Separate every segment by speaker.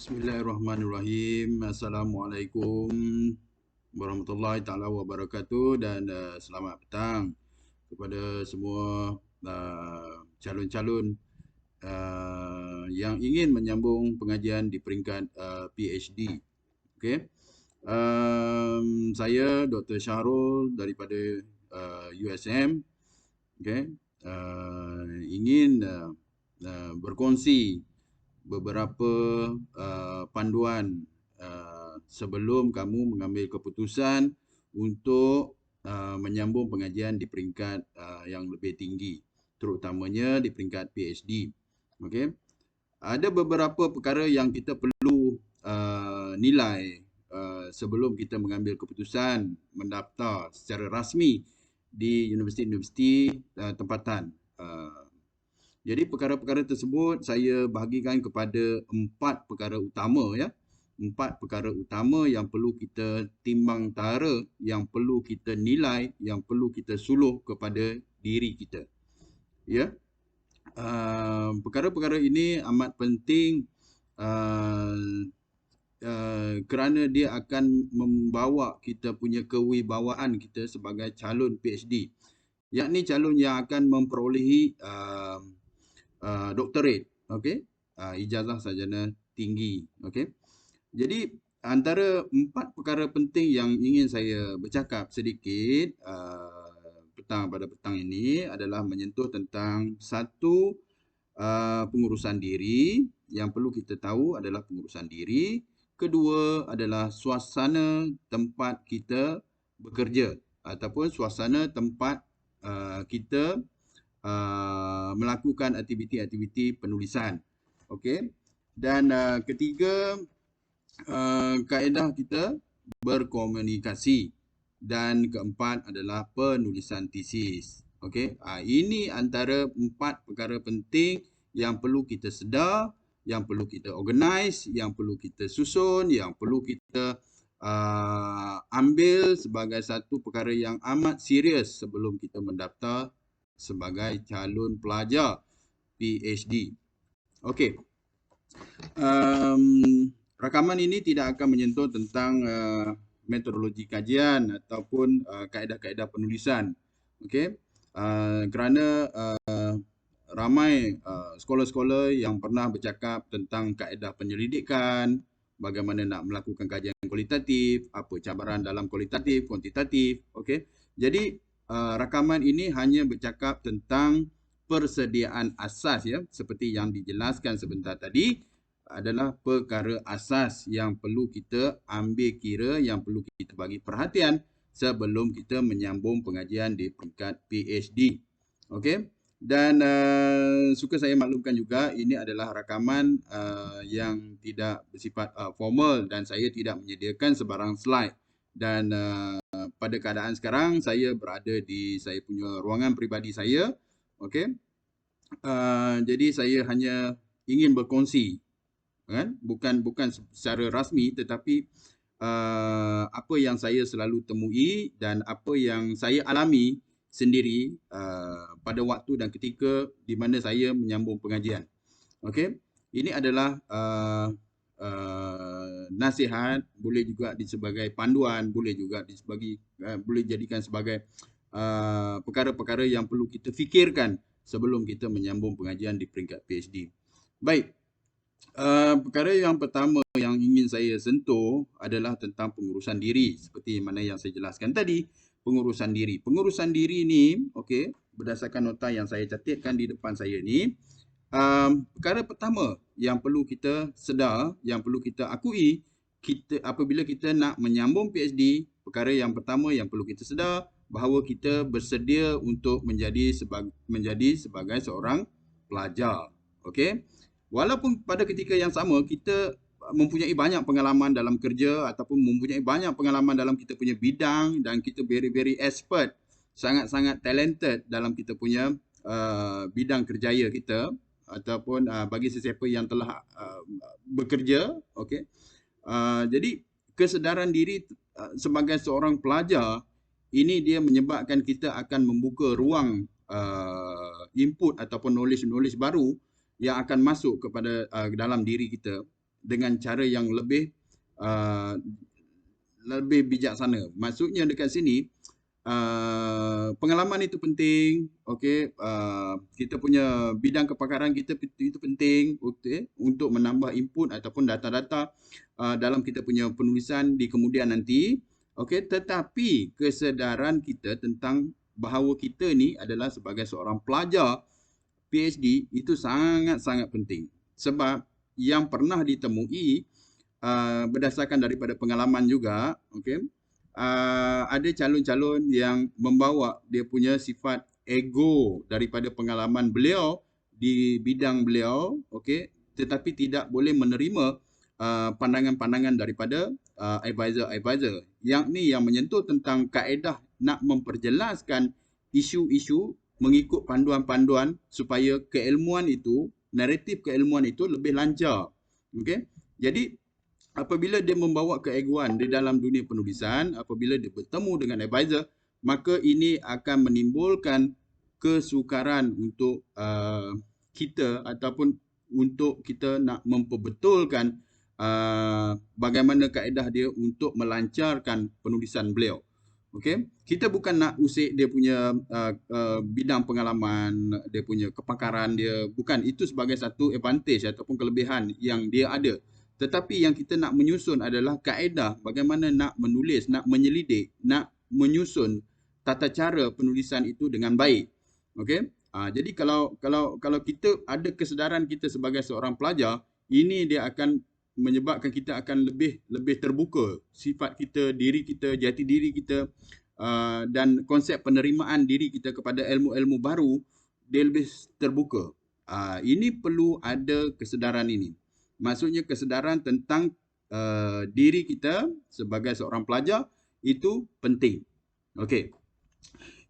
Speaker 1: Bismillahirrahmanirrahim. Assalamualaikum warahmatullahi taala wabarakatuh dan selamat petang kepada semua calon-calon yang ingin menyambung pengajian di peringkat PhD. Okey. Saya Dr. Syahrul daripada USM. Okey. Ingin berkongsi beberapa panduan sebelum kamu mengambil keputusan untuk menyambung pengajian di peringkat yang lebih tinggi, terutamanya di peringkat PhD. Okey. Ada beberapa perkara yang kita perlu nilai sebelum kita mengambil keputusan mendaftar secara rasmi di universiti-universiti tempatan. Jadi perkara-perkara tersebut saya bahagikan kepada 4 perkara utama ya. 4 perkara utama yang perlu kita timbang tara, yang perlu kita nilai, yang perlu kita suluh kepada diri kita. Ya. Perkara-perkara ini amat penting kerana dia akan membawa kita punya kewibawaan kita sebagai calon PhD. Yakni calon yang akan memperolehi doktorat, okey, ijazah sarjana tinggi, okey. Jadi antara 4 perkara penting yang ingin saya bercakap sedikit pada petang ini adalah menyentuh tentang satu, pengurusan diri. Yang perlu kita tahu adalah pengurusan diri. Kedua adalah suasana tempat kita bekerja ataupun suasana tempat kita melakukan aktiviti-aktiviti penulisan. Okey. Dan ketiga, kaedah kita berkomunikasi. Dan keempat adalah penulisan tesis. Okey. Ini antara 4 perkara penting yang perlu kita sedar, yang perlu kita organize, yang perlu kita susun, yang perlu kita ambil sebagai satu perkara yang amat serius sebelum kita mendaftar sebagai calon pelajar PhD. Okey. Rakaman ini tidak akan menyentuh tentang metodologi kajian ataupun kaedah-kaedah penulisan. Okey. Kerana ramai sekolah-sekolah yang pernah bercakap tentang kaedah penyelidikan, bagaimana nak melakukan kajian kualitatif, apa cabaran dalam kualitatif, kuantitatif. Okey. Jadi rakaman ini hanya bercakap tentang persediaan asas ya, seperti yang dijelaskan sebentar tadi, adalah perkara asas yang perlu kita ambil kira, yang perlu kita bagi perhatian sebelum kita menyambung pengajian di peringkat PhD. Okey. Dan suka saya maklumkan juga ini adalah rakaman yang tidak bersifat formal dan saya tidak menyediakan sebarang slide. Dan pada keadaan sekarang saya berada di saya punya ruangan peribadi saya. Okey. Jadi saya hanya ingin berkongsi, kan? Bukan secara rasmi, tetapi apa yang saya selalu temui dan apa yang saya alami sendiri pada waktu dan ketika di mana saya menyambung pengajian. Okey. Ini adalah nasihat, boleh juga sebagai panduan, boleh juga boleh jadikan sebagai perkara-perkara yang perlu kita fikirkan sebelum kita menyambung pengajian di peringkat PhD. Baik. Perkara yang pertama yang ingin saya sentuh adalah tentang pengurusan diri, seperti mana yang saya jelaskan tadi. Pengurusan diri. Pengurusan diri ni, okey, berdasarkan nota yang saya catatkan di depan saya ni, perkara pertama yang perlu kita sedar, yang perlu kita akui, kita apabila kita nak menyambung PhD, perkara yang pertama yang perlu kita sedar bahawa kita bersedia untuk menjadi sebagai seorang pelajar. Okey. Walaupun pada ketika yang sama kita mempunyai banyak pengalaman dalam kerja ataupun mempunyai banyak pengalaman dalam kita punya bidang dan kita very expert, sangat-sangat talented dalam kita punya bidang kerjaya kita ataupun bagi sesiapa yang telah bekerja, okey. Jadi kesedaran diri sebagai seorang pelajar ini dia menyebabkan kita akan membuka ruang input ataupun knowledge baru yang akan masuk kepada dalam diri kita. dengan cara yang uh, lebih bijaksana. Maksudnya dekat sini, pengalaman itu penting, okey. Kita punya bidang kepakaran kita itu penting, okey, untuk menambah input ataupun data-data dalam kita punya penulisan di kemudian nanti, okey. Tetapi kesedaran kita tentang bahawa kita ni adalah sebagai seorang pelajar PhD itu sangat-sangat penting. Sebab yang pernah ditemui berdasarkan daripada pengalaman juga, okey, ada calon-calon yang membawa dia punya sifat ego daripada pengalaman beliau di bidang beliau, okey, tetapi tidak boleh menerima pandangan-pandangan daripada advisor-advisor. Yang ni yang menyentuh tentang kaedah nak memperjelaskan isu-isu mengikut panduan-panduan supaya keilmuan itu, naratif keilmuan itu lebih lancar. Okey. Jadi apabila dia membawa keegoan di dalam dunia penulisan, apabila dia bertemu dengan advisor, maka ini akan menimbulkan kesukaran untuk kita ataupun untuk kita nak memperbetulkan bagaimana kaedah dia untuk melancarkan penulisan beliau. Okey, kita bukan nak usik dia punya bidang pengalaman, dia punya kepakaran dia, bukan, itu sebagai satu advantage ataupun kelebihan yang dia ada. Tetapi yang kita nak menyusun adalah kaedah bagaimana nak menulis, nak menyelidik, nak menyusun tata cara penulisan itu dengan baik. Okey? Jadi kalau kita ada kesedaran kita sebagai seorang pelajar, ini dia akan menyebabkan kita akan lebih terbuka sifat kita, diri kita, jati diri kita, dan konsep penerimaan diri kita kepada ilmu-ilmu baru dia lebih terbuka. Ini perlu ada kesedaran ini. Maksudnya kesedaran tentang diri kita sebagai seorang pelajar itu penting. Okey.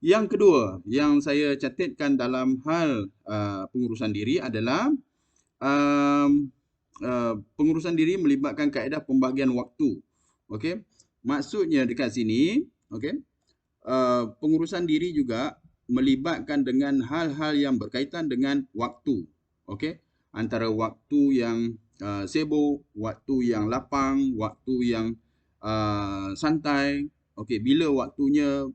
Speaker 1: Yang kedua yang saya catatkan dalam hal pengurusan diri adalah pengurusan diri melibatkan kaedah pembahagian waktu. Okey. Maksudnya dekat sini, okey, pengurusan diri juga melibatkan dengan hal-hal yang berkaitan dengan waktu. Okey. Antara waktu yang sibuk, waktu yang lapang, waktu yang santai. Okey, bila waktunya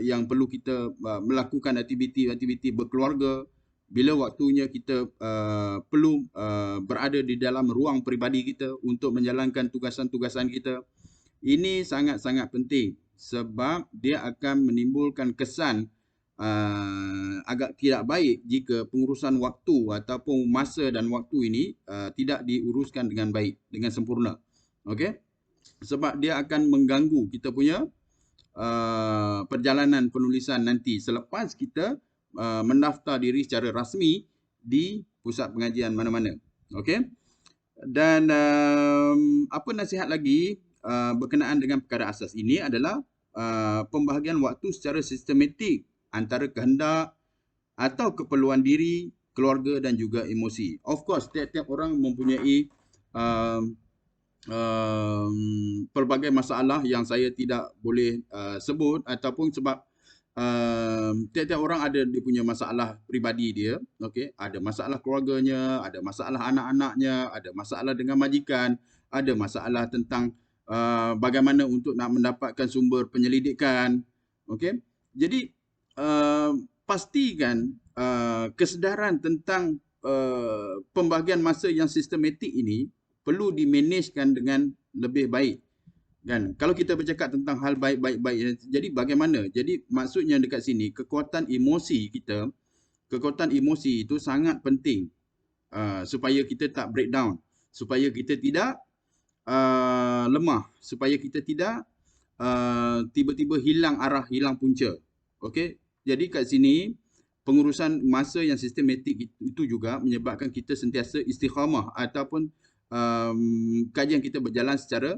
Speaker 1: yang perlu kita melakukan aktiviti-aktiviti berkeluarga, bila waktunya kita perlu berada di dalam ruang peribadi kita untuk menjalankan tugasan-tugasan kita. Ini sangat-sangat penting sebab dia akan menimbulkan kesan agak tidak baik jika pengurusan waktu ataupun masa dan waktu ini tidak diuruskan dengan baik, dengan sempurna. Okey? Sebab dia akan mengganggu kita punya perjalanan penulisan nanti selepas kita mendaftar diri secara rasmi di pusat pengajian mana-mana. Okey? Dan apa nasihat lagi berkenaan dengan perkara asas ini adalah pembahagian waktu secara sistematik antara kehendak atau keperluan diri, keluarga dan juga emosi. Of course, tiap-tiap orang mempunyai pelbagai masalah yang saya tidak boleh sebut ataupun sebab tiap-tiap orang ada dia punya masalah peribadi dia. Okey, ada masalah keluarganya, ada masalah anak-anaknya, ada masalah dengan majikan, ada masalah tentang bagaimana untuk nak mendapatkan sumber penyelidikan. Okey, jadi pastikan kesedaran tentang pembahagian masa yang sistematik ini perlu dimanagekan dengan lebih baik. Kan? Kalau kita bercakap tentang hal baik-baik, jadi bagaimana? Jadi maksudnya dekat sini, kekuatan emosi kita, kekuatan emosi itu sangat penting supaya kita tak breakdown, supaya kita tidak lemah, supaya kita tidak tiba-tiba hilang arah, hilang punca. Okey? Jadi kat sini, pengurusan masa yang sistematik itu juga menyebabkan kita sentiasa istiqamah ataupun kajian kita berjalan secara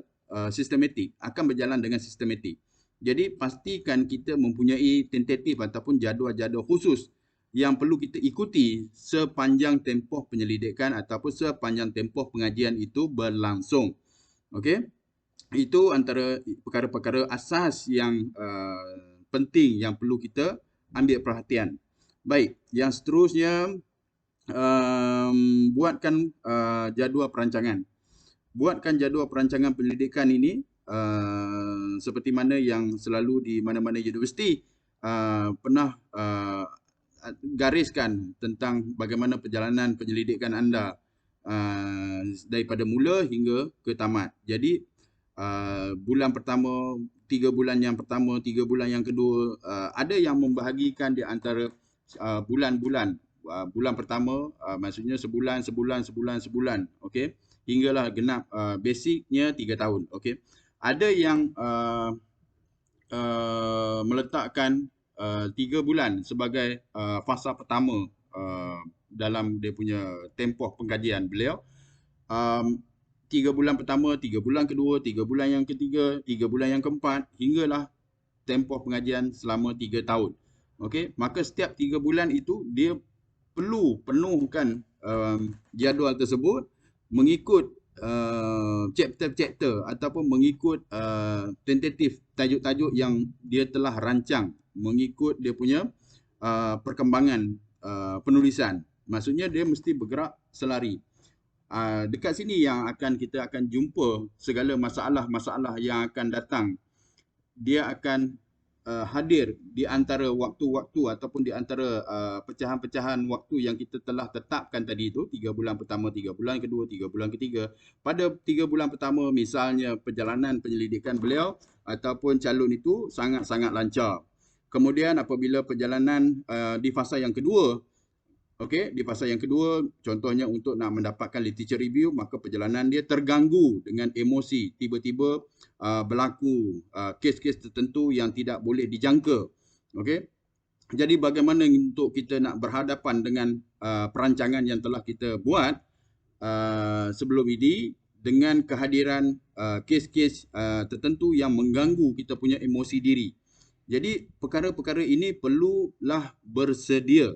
Speaker 1: sistematik, akan berjalan dengan sistematik. Jadi pastikan kita mempunyai tentatif ataupun jadual-jadual khusus yang perlu kita ikuti sepanjang tempoh penyelidikan ataupun sepanjang tempoh pengajian itu berlangsung. Okey? Itu antara perkara-perkara asas yang penting yang perlu kita ambil perhatian. Baik, yang seterusnya buatkan jadual perancangan. buatkan jadual perancangan penyelidikan ini seperti mana yang selalu di mana-mana universiti pernah gariskan tentang bagaimana perjalanan penyelidikan anda daripada mula hingga ke tamat. Jadi bulan pertama, 3 bulan yang pertama, 3 bulan yang kedua, ada yang membahagikan di antara bulan-bulan. Bulan pertama maksudnya sebulan, sebulan, okey. Hinggalah genap basicnya 3 tahun, okey. Ada yang meletakkan 3 bulan sebagai fasa pertama dalam dia punya tempoh pengkajian beliau. 3 bulan pertama, 3 bulan kedua, 3 bulan yang ketiga, 3 bulan yang keempat, hinggalah tempoh pengajian selama 3 tahun. Okey, maka setiap 3 bulan itu dia perlu penuhkan jadual tersebut mengikut chapter-chapter ataupun mengikut tentatif tajuk-tajuk yang dia telah rancang mengikut dia punya perkembangan penulisan. Maksudnya dia mesti bergerak selari. Dekat sini yang kita akan jumpa segala masalah-masalah yang akan datang. Dia akan hadir di antara waktu-waktu ataupun di antara pecahan-pecahan waktu yang kita telah tetapkan tadi itu, 3 bulan pertama, 3 bulan kedua, 3 bulan ketiga. Pada 3 bulan pertama misalnya perjalanan penyelidikan beliau ataupun calon itu sangat-sangat lancar. Kemudian apabila perjalanan di fasa yang kedua, okey, di fasa yang kedua, contohnya untuk nak mendapatkan literature review, maka perjalanan dia terganggu dengan emosi. Tiba-tiba berlaku kes-kes tertentu yang tidak boleh dijangka. Okey. Jadi bagaimana untuk kita nak berhadapan dengan perancangan yang telah kita buat sebelum ini dengan kehadiran kes-kes tertentu yang mengganggu kita punya emosi diri. Jadi perkara-perkara ini perlulah bersedia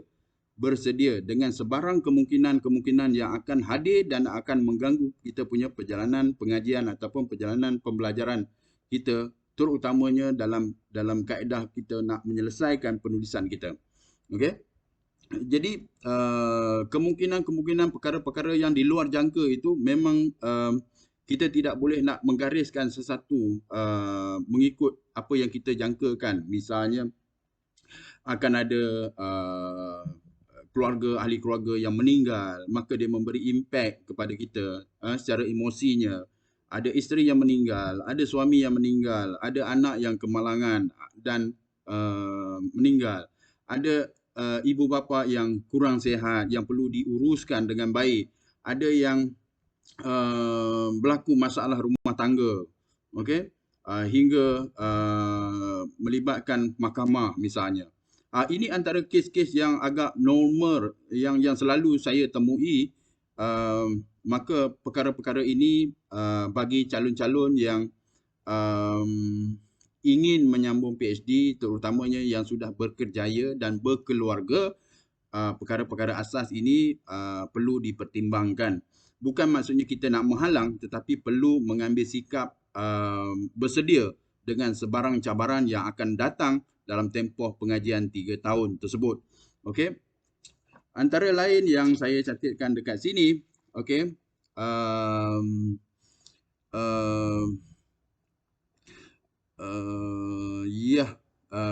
Speaker 1: dengan sebarang kemungkinan-kemungkinan yang akan hadir dan akan mengganggu kita punya perjalanan pengajian ataupun perjalanan pembelajaran kita, terutamanya dalam kaedah kita nak menyelesaikan penulisan kita. Okey. Jadi kemungkinan-kemungkinan perkara-perkara yang di luar jangka itu memang kita tidak boleh nak menggariskan sesuatu mengikut apa yang kita jangkakan. Misalnya akan ada keluarga, ahli keluarga yang meninggal, maka dia memberi impak kepada kita secara emosinya. Ada isteri yang meninggal, ada suami yang meninggal, ada anak yang kemalangan dan meninggal. Ada ibu bapa yang kurang sihat, yang perlu diuruskan dengan baik. Ada yang berlaku masalah rumah tangga, okey, hingga melibatkan mahkamah misalnya. Ini antara kes-kes yang agak normal yang selalu saya temui. Maka perkara-perkara ini bagi calon-calon yang ingin menyambung PhD, terutamanya yang sudah berkerjaya dan berkeluarga, perkara-perkara asas ini perlu dipertimbangkan. Bukan maksudnya kita nak menghalang, tetapi perlu mengambil sikap bersedia dengan sebarang cabaran yang akan datang dalam tempoh pengajian 3 tahun tersebut. Okey. Antara lain yang saya catatkan dekat sini, okey,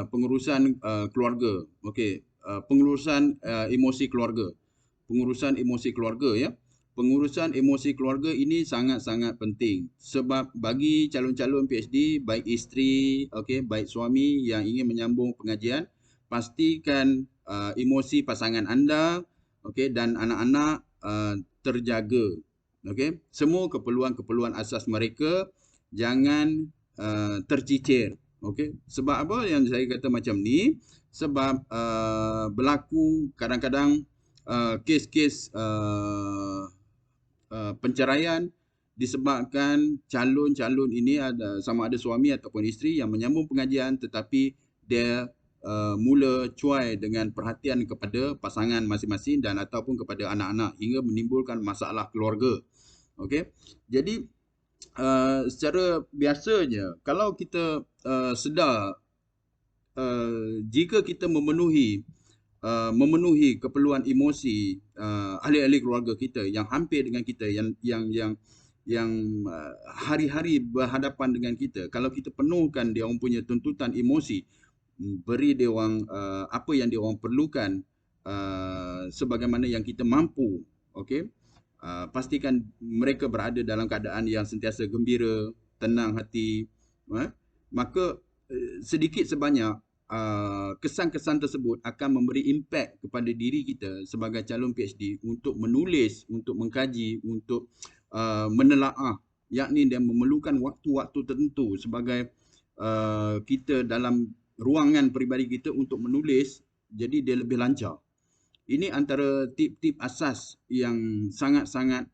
Speaker 1: pengurusan keluarga. Okey, pengurusan emosi keluarga. Pengurusan emosi keluarga ya. Pengurusan emosi keluarga ini sangat-sangat penting sebab bagi calon-calon PhD, baik isteri, okey, baik suami yang ingin menyambung pengajian, pastikan emosi pasangan anda, okey, dan anak-anak terjaga. Okey, semua keperluan-keperluan asas mereka jangan tercicir. Okey, sebab apa yang saya kata macam ni? Sebab berlaku kadang-kadang kes-kes penceraian disebabkan calon-calon ini sama ada suami ataupun isteri yang menyambung pengajian tetapi dia mula cuai dengan perhatian kepada pasangan masing-masing dan ataupun kepada anak-anak hingga menimbulkan masalah keluarga. Okey. Jadi secara biasanya kalau kita sedar jika kita memenuhi keperluan emosi ahli-ahli keluarga kita yang hampir dengan kita yang yang hari-hari berhadapan dengan kita. Kalau kita penuhkan dia orang punya tuntutan emosi, beri dia orang apa yang dia orang perlukan sebagaimana yang kita mampu, okey. Pastikan mereka berada dalam keadaan yang sentiasa gembira, tenang hati, maka sedikit sebanyak kesan-kesan tersebut akan memberi impak kepada diri kita sebagai calon PhD untuk menulis, untuk mengkaji, untuk menelaah, yakni dia memerlukan waktu-waktu tertentu sebagai kita dalam ruangan peribadi kita untuk menulis, jadi dia lebih lancar. Ini antara tip-tip asas yang sangat-sangat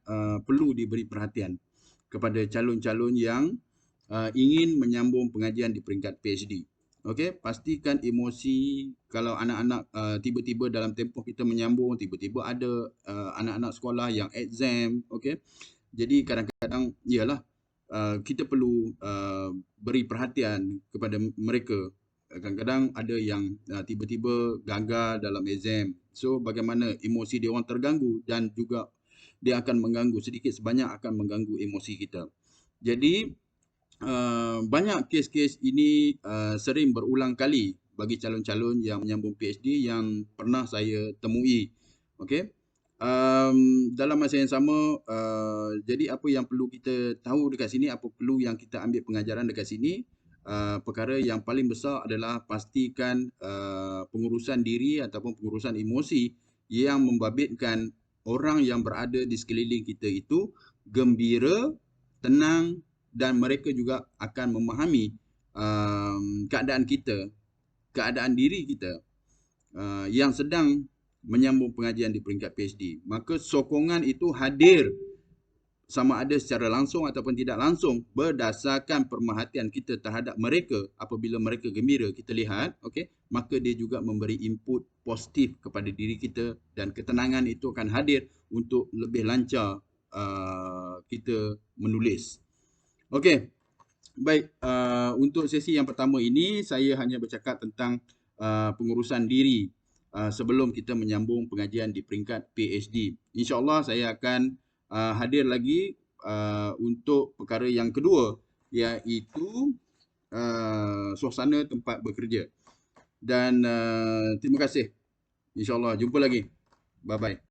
Speaker 1: perlu diberi perhatian kepada calon-calon yang ingin menyambung pengajian di peringkat PhD. Okey, pastikan emosi kalau anak-anak tiba-tiba dalam tempoh kita menyambung, tiba-tiba ada anak-anak sekolah yang exam, okey. Jadi kadang-kadang ialah kita perlu beri perhatian kepada mereka. Kadang-kadang ada yang tiba-tiba gagal dalam exam. So bagaimana emosi dia orang terganggu dan juga dia akan mengganggu sedikit sebanyak akan mengganggu emosi kita. Jadi banyak kes-kes ini sering berulang kali bagi calon-calon yang menyambung PhD yang pernah saya temui. Okey. Dalam masa yang sama, jadi apa yang perlu kita tahu dekat sini, apa perlu yang kita ambil pengajaran dekat sini, perkara yang paling besar adalah pastikan pengurusan diri ataupun pengurusan emosi yang membabitkan orang yang berada di sekeliling kita itu gembira, tenang dan mereka juga akan memahami keadaan kita, keadaan diri kita yang sedang menyambung pengajian di peringkat PhD. Maka sokongan itu hadir sama ada secara langsung ataupun tidak langsung berdasarkan pemerhatian kita terhadap mereka. Apabila mereka gembira, kita lihat, okey, maka dia juga memberi input positif kepada diri kita dan ketenangan itu akan hadir untuk lebih lancar kita menulis. Okey. Baik, untuk sesi yang pertama ini saya hanya bercakap tentang pengurusan diri sebelum kita menyambung pengajian di peringkat PhD. InsyaAllah saya akan hadir lagi untuk perkara yang kedua, iaitu suasana tempat bekerja. Dan terima kasih. InsyaAllah jumpa lagi. Bye-bye.